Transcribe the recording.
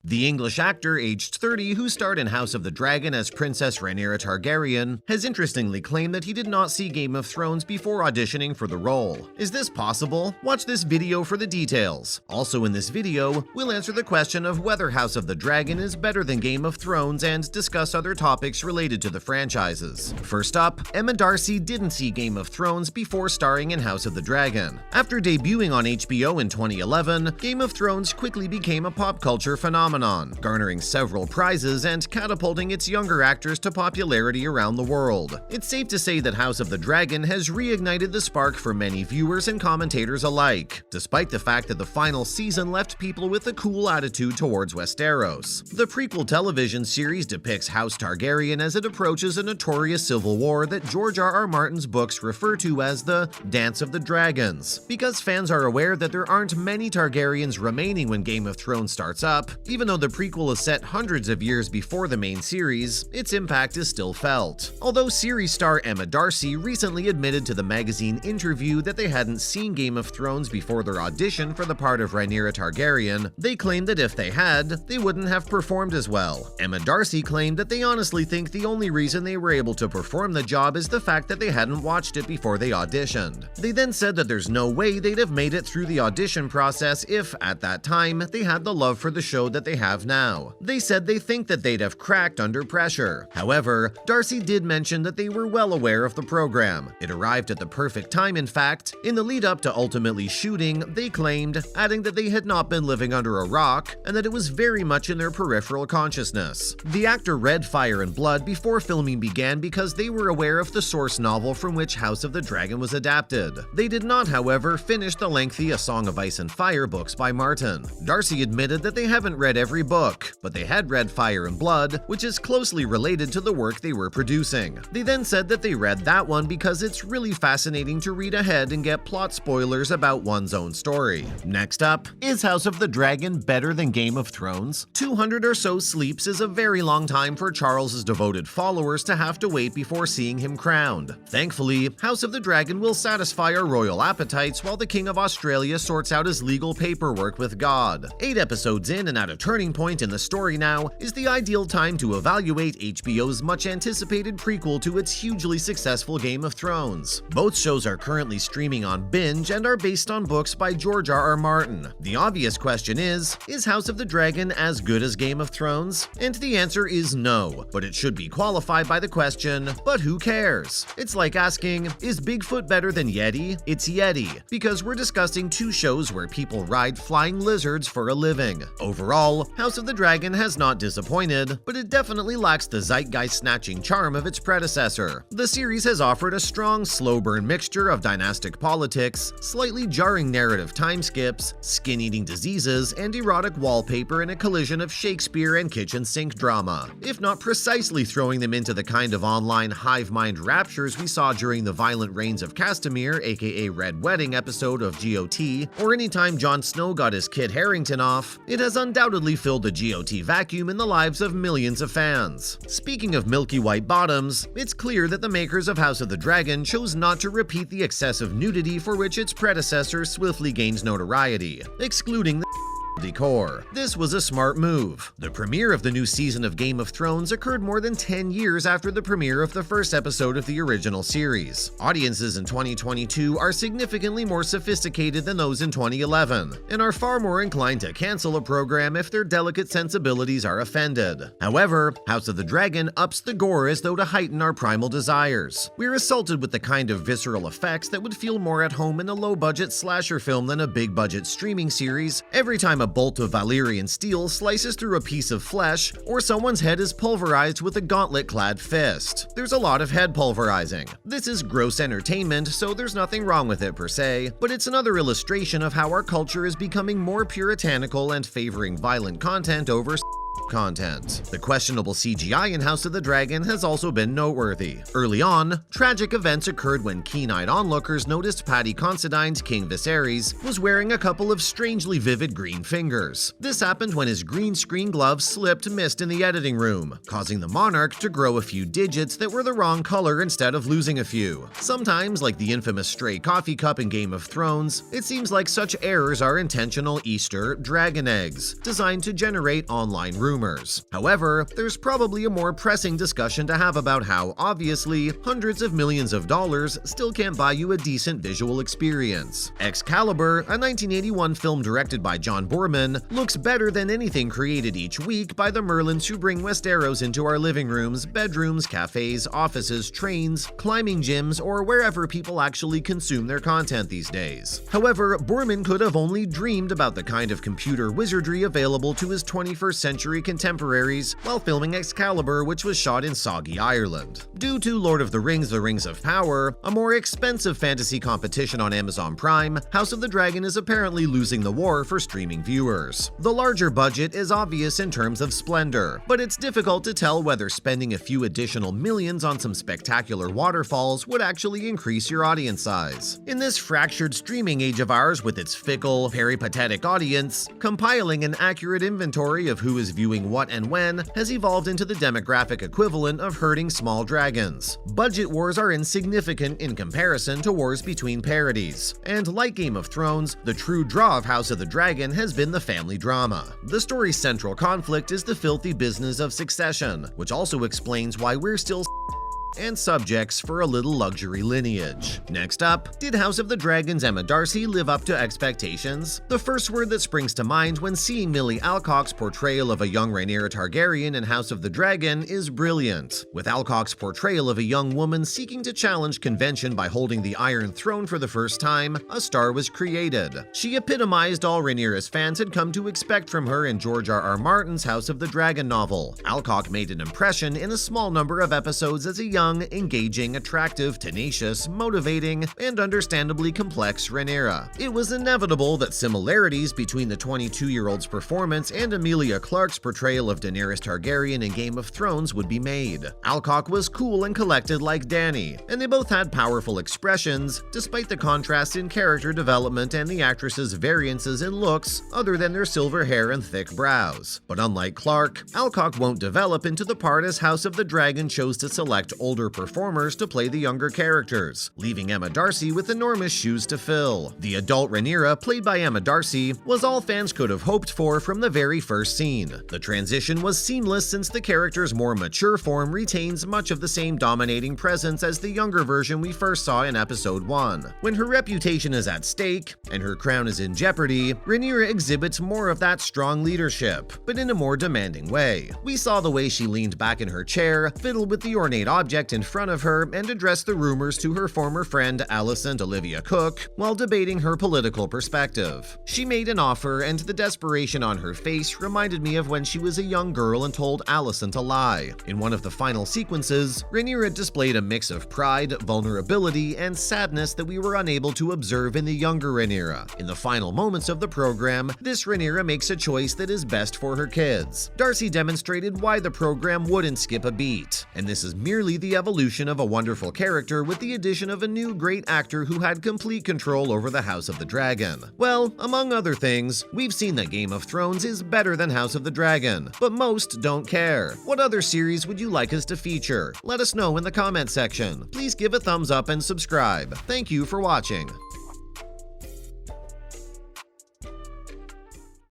The English actor aged 30 who starred in House of the Dragon as Princess Rhaenyra Targaryen has interestingly claimed that he did not see Game of Thrones before auditioning for the role. Is this possible? Watch this video for the details. Also in this video, we'll answer the question of whether House of the Dragon is better than Game of Thrones and discuss other topics related to the franchises. First up, Emma Darcy didn't see Game of Thrones before starring in House of the Dragon. After debuting on HBO in 2011, Game of Thrones quickly became a pop culture phenomenon, garnering several prizes and catapulting its younger actors to popularity around the world. It's safe to say that House of the Dragon has reignited the spark for many viewers and commentators alike, despite the fact that the final season left people with a cool attitude towards Westeros. The prequel television series depicts House Targaryen as it approaches a notorious civil war that George R.R. Martin's books refer to as the Dance of the Dragons. Because fans are aware that there aren't many Targaryens remaining when Game of Thrones starts up, even though the prequel is set hundreds of years before the main series, its impact is still felt. Although series star Emma Darcy recently admitted to the magazine Interview that they hadn't seen Game of Thrones before their audition for the part of Rhaenyra Targaryen, they claimed that if they had, they wouldn't have performed as well. Emma Darcy claimed that they honestly think the only reason they were able to perform the job is the fact that they hadn't watched it before they auditioned. They then said that there's no way they'd have made it through the audition process if, at that time, they had the love for the show that they have now. They said they think that they'd have cracked under pressure. However, Darcy did mention that they were well aware of the program. It arrived at the perfect time, in fact. In the lead up to ultimately shooting, they claimed, adding that they had not been living under a rock and that it was very much in their peripheral consciousness. The actor read Fire and Blood before filming began because they were aware of the source novel from which House of the Dragon was adapted. They did not, however, finish the lengthy A Song of Ice and Fire books by Martin. Darcy admitted that they haven't read every book, but they had read Fire and Blood, which is closely related to the work they were producing. They then said that they read that one because it's really fascinating to read ahead and get plot spoilers about one's own story. Next up, is House of the Dragon better than Game of Thrones? 200 or so sleeps is a very long time for Charles's devoted followers to have to wait before seeing him crowned. Thankfully, House of the Dragon will satisfy our royal appetites while the King of Australia sorts out his legal paperwork with God. 8 episodes in and at a turning point in the story now is the ideal time to evaluate HBO's much-anticipated prequel to its hugely successful Game of Thrones. Both shows are currently streaming on Binge and are based on books by George R.R. Martin. The obvious question is House of the Dragon as good as Game of Thrones? And the answer is no, but it should be qualified by the question, but who cares? It's like asking, is Bigfoot better than Yeti? It's Yeti, because we're discussing two shows where people ride flying lizards for a living. Overall, House of the Dragon has not disappointed, but it definitely lacks the zeitgeist-snatching charm of its predecessor. The series has offered a strong, slow-burn mixture of dynastic politics, slightly jarring narrative time skips, skin-eating diseases, and erotic wallpaper in a collision of Shakespeare and kitchen sink drama. If not precisely throwing them into the kind of online hive mind raptures we saw during the Violent Reigns of Castamere, aka Red Wedding episode of GOT, or anytime Jon Snow got his Kit Harington off, it has undoubtedly filled the GOT vacuum in the lives of millions of fans. Speaking of milky white bottoms, it's clear that the makers of House of the Dragon chose not to repeat the excessive nudity for which its predecessor swiftly gained notoriety, excluding the decor. This was a smart move. The premiere of the new season of Game of Thrones occurred more than 10 years after the premiere of the first episode of the original series. Audiences in 2022 are significantly more sophisticated than those in 2011, and are far more inclined to cancel a program if their delicate sensibilities are offended. However, House of the Dragon ups the gore as though to heighten our primal desires. We're assaulted with the kind of visceral effects that would feel more at home in a low-budget slasher film than a big-budget streaming series every time a bolt of Valyrian steel slices through a piece of flesh, or someone's head is pulverized with a gauntlet-clad fist. There's a lot of head pulverizing. This is gross entertainment, so there's nothing wrong with it per se, but it's another illustration of how our culture is becoming more puritanical and favoring violent content over content. The questionable CGI in House of the Dragon has also been noteworthy. Early on, tragic events occurred when keen-eyed onlookers noticed Paddy Considine's King Viserys was wearing a couple of strangely vivid green fingers. This happened when his green screen gloves slipped mist in the editing room, causing the monarch to grow a few digits that were the wrong color instead of losing a few. Sometimes, like the infamous stray coffee cup in Game of Thrones, it seems like such errors are intentional Easter dragon eggs, designed to generate online rumors. However, there's probably a more pressing discussion to have about how, obviously, hundreds of millions of dollars still can't buy you a decent visual experience. Excalibur, a 1981 film directed by John Boorman, looks better than anything created each week by the Merlins who bring Westeros into our living rooms, bedrooms, cafes, offices, trains, climbing gyms, or wherever people actually consume their content these days. However, Boorman could have only dreamed about the kind of computer wizardry available to his 21st century contemporaries while filming Excalibur, which was shot in soggy Ireland. Due to Lord of the Rings: The Rings of Power, a more expensive fantasy competition on Amazon Prime, House of the Dragon is apparently losing the war for streaming viewers. The larger budget is obvious in terms of splendor, but it's difficult to tell whether spending a few additional millions on some spectacular waterfalls would actually increase your audience size. In this fractured streaming age of ours with its fickle, peripatetic audience, compiling an accurate inventory of who is viewing what and when has evolved into the demographic equivalent of herding small dragons. Budget wars are insignificant in comparison to wars between parodies, and like Game of Thrones, the true draw of House of the Dragon has been the family drama. The story's central conflict is the filthy business of succession, which also explains why we're still and subjects for a little luxury lineage. Next up, did House of the Dragon's Emma Darcy live up to expectations? The first word that springs to mind when seeing Millie Alcock's portrayal of a young Rhaenyra Targaryen in House of the Dragon is brilliant. With Alcock's portrayal of a young woman seeking to challenge convention by holding the Iron Throne for the first time, a star was created. She epitomized all Rhaenyra's fans had come to expect from her in George R.R. Martin's House of the Dragon novel. Alcock made an impression in a small number of episodes as a young, engaging, attractive, tenacious, motivating, and understandably complex Rhaenyra. It was inevitable that similarities between the 22-year-old's performance and Emilia Clarke's portrayal of Daenerys Targaryen in Game of Thrones would be made. Alcock was cool and collected like Dany, and they both had powerful expressions, despite the contrast in character development and the actress's variances in looks other than their silver hair and thick brows. But unlike Clarke, Alcock won't develop into the part as House of the Dragon chose to select older performers to play the younger characters, leaving Emma Darcy with enormous shoes to fill. The adult Rhaenyra, played by Emma Darcy, was all fans could have hoped for from the very first scene. The transition was seamless since the character's more mature form retains much of the same dominating presence as the younger version we first saw in episode 1. When her reputation is at stake, and her crown is in jeopardy, Rhaenyra exhibits more of that strong leadership, but in a more demanding way. We saw the way she leaned back in her chair, fiddled with the ornate object in front of her, and addressed the rumors to her former friend Alicent Olivia Cook while debating her political perspective. She made an offer, and the desperation on her face reminded me of when she was a young girl and told Alicent a lie. In one of the final sequences, Rhaenyra displayed a mix of pride, vulnerability, and sadness that we were unable to observe in the younger Rhaenyra. In the final moments of the program, this Rhaenyra makes a choice that is best for her kids. Darcy demonstrated why the program wouldn't skip a beat, and this is merely the evolution of a wonderful character with the addition of a new great actor who had complete control over the House of the Dragon. Well, among other things, we've seen that Game of Thrones is better than House of the Dragon, but most don't care. What other series would you like us to feature? Let us know in the comment section. Please give a thumbs up and subscribe. Thank you for watching.